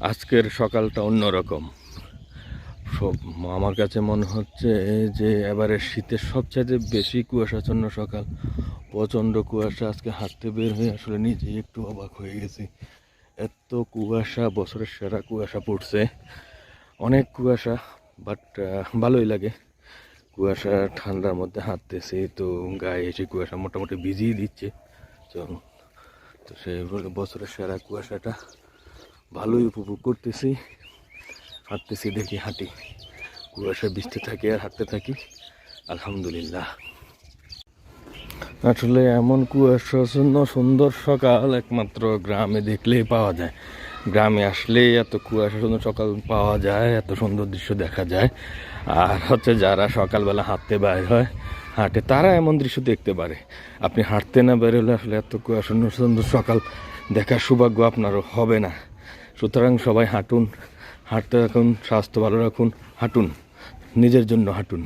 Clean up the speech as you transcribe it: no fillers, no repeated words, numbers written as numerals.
আজকের সকালটা অন্যরকম। আমার কাছে মনে হচ্ছে যে এবারে শীতের সবচাইতে বেশি কুয়াশাচ্ছন্ন সকাল। প্রচণ্ড কুয়াশা, আজকে হাঁটতে বের হয়ে আসলে নিজেই একটু অবাক হয়ে গেছি। এত কুয়াশা, বছরের সেরা কুয়াশা পড়ছে, অনেক কুয়াশা। বাট ভালোই লাগে কুয়াশা, ঠান্ডার মধ্যে হাঁটতেছি তো গায়ে এসে কুয়াশা মোটামুটি ভিজিয়ে দিচ্ছে। তো সেই বছরের সেরা কুয়াশাটা ভালোই উপভোগ করতেছি। হাঁটতেছি, দেখি হাঁটি, কুয়াশা ভিজতে থাকি আর হাঁটতে থাকি, আলহামদুলিল্লাহ। আসলে এমন কুয়াশাচ্ছন্ন সুন্দর সকাল একমাত্র গ্রামে দেখলেই পাওয়া যায়। গ্রামে আসলেই এত কুয়াশাচ্ছন্ন সকাল পাওয়া যায়, এত সুন্দর দৃশ্য দেখা যায়। আর হচ্ছে যারা সকালবেলা হাঁটতে বাইর হয়, হাঁটে, তারা এমন দৃশ্য দেখতে পারে। আপনি হাঁটতে না বের হলে আসলে এত কুয়াশাচ্ছন্ন সুন্দর সকাল দেখার সৌভাগ্য আপনারও হবে না। সুতরাং সবাই হাঁটুন, হাঁটতে রাখুন, স্বাস্থ্য ভালো রাখুন, হাঁটুন, নিজের জন্য হাঁটুন।